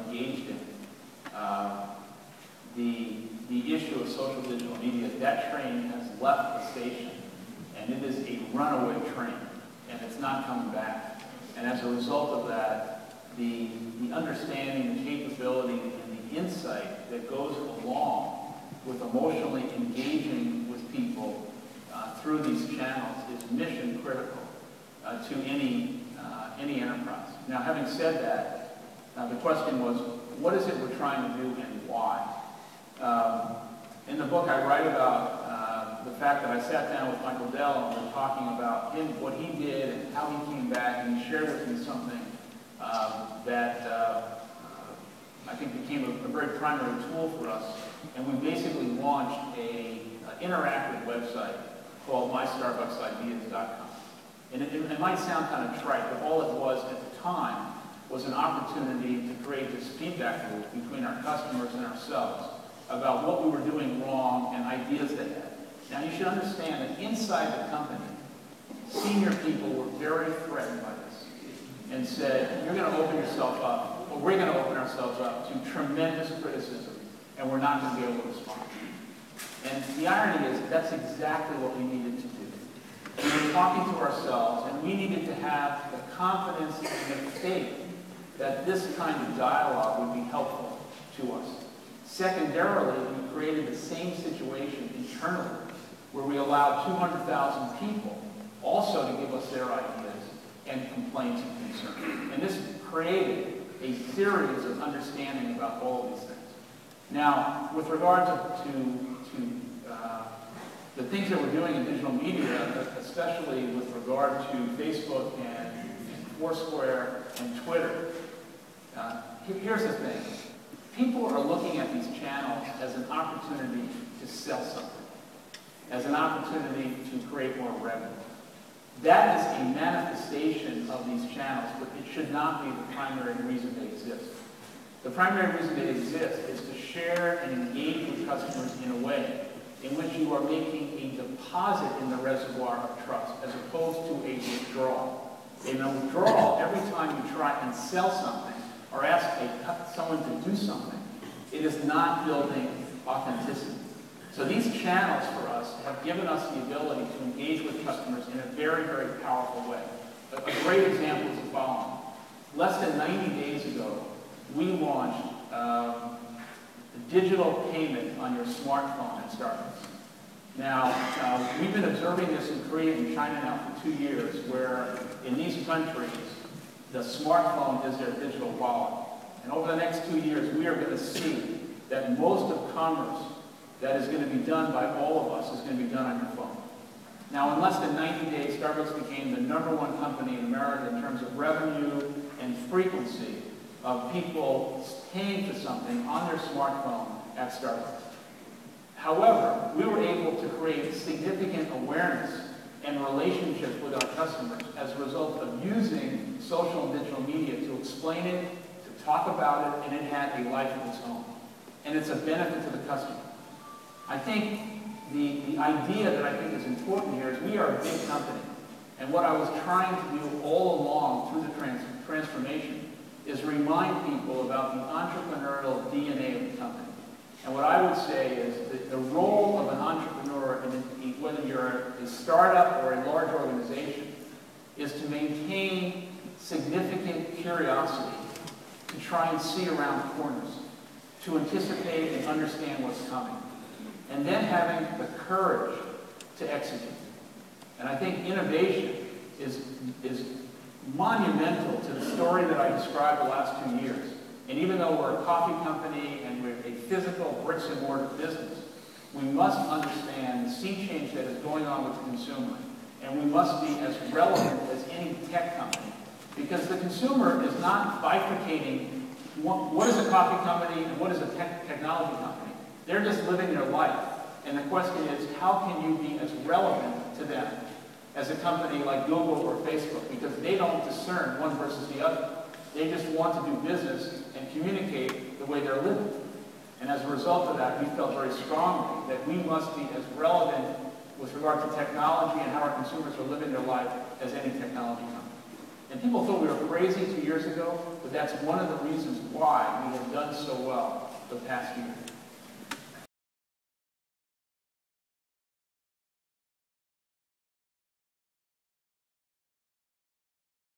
engaged in the issue of social digital media, that train has left the station, and it is a runaway train, and it's not coming back. And as a result of that, the understanding, the capability, and the insight that goes along with emotionally engaging with people through these channels is mission critical to any enterprise. Now, having said that, the question was, what is it we're trying to do and why? In the book, I write about the fact that I sat down with Michael Dell and we were talking about him, what he did, and how he came back, and he shared with me something that I think became a very primary tool for us. And we basically launched an interactive website called MyStarbucksIdeas.com. And it might sound kind of trite, but all it was at the time was an opportunity to create this feedback loop between our customers and ourselves about what we were doing wrong and ideas they had. Now, you should understand that inside the company, senior people were very threatened by this and said, you're going to open yourself up, or we're going to open ourselves up to tremendous criticism, and we're not going to be able to respond. And the irony is that's exactly what we needed to do. We were talking to ourselves, and we needed to have the confidence and the faith that this kind of dialogue would be helpful to us. Secondarily, we created the same situation internally, where we allowed 200,000 people also to give us their ideas and complaints and concerns. And this created a series of understanding about all of these things. Now, with regard to the things that we're doing in digital media, especially with regard to Facebook and Foursquare and Twitter, here's the thing. People are looking at these channels as an opportunity to sell something, as an opportunity to create more revenue. That is a manifestation of these channels, but it should not be the primary reason they exist. The primary reason they exist is to share and engage with customers in a way in which you are making a deposit in the reservoir of trust, as opposed to a withdrawal. In a withdrawal, every time you try and sell something or ask someone to do something, it is not building authenticity. So these channels for us have given us the ability to engage with customers in a very, very powerful way. A great example is the following. Less than 90 days ago, we launched digital payment on your smartphone at Starbucks. Now, we've been observing this in Korea and China now for 2 years, where in these countries, the smartphone is their digital wallet. And over the next 2 years, we are going to see that most of commerce that is going to be done by all of us is going to be done on your phone. Now, in less than 90 days, Starbucks became the #1 company in America in terms of revenue and frequency of people paying for something on their smartphone at Starbucks. However, we were able to create significant awareness and relationships with our customers as a result of using social and digital media to explain it, to talk about it, and it had a life of its own. And it's a benefit to the customer. I think the idea that I think is important here is we are a big company. And what I was trying to do all along through the transformation is remind people about the entrepreneurial DNA of the company. And what I would say is that the role of an entrepreneur, whether you're a startup or a large organization, is to maintain significant curiosity, to try and see around corners, to anticipate and understand what's coming, and then having the courage to execute. And I think innovation is monumental to the story that I described the last 2 years. And even though we're a coffee company and we're a physical bricks and mortar business, we must understand the sea change that is going on with the consumer. And we must be as relevant as any tech company. Because the consumer is not bifurcating what is a coffee company and what is a technology company. They're just living their life. And the question is, how can you be as relevant to them as a company like Google or Facebook? Because they don't discern one versus the other. They just want to do business and communicate the way they're living. And as a result of that, we felt very strongly that we must be as relevant with regard to technology and how our consumers are living their life as any technology company. And people thought we were crazy 2 years ago, but that's one of the reasons why we have done so well the past year.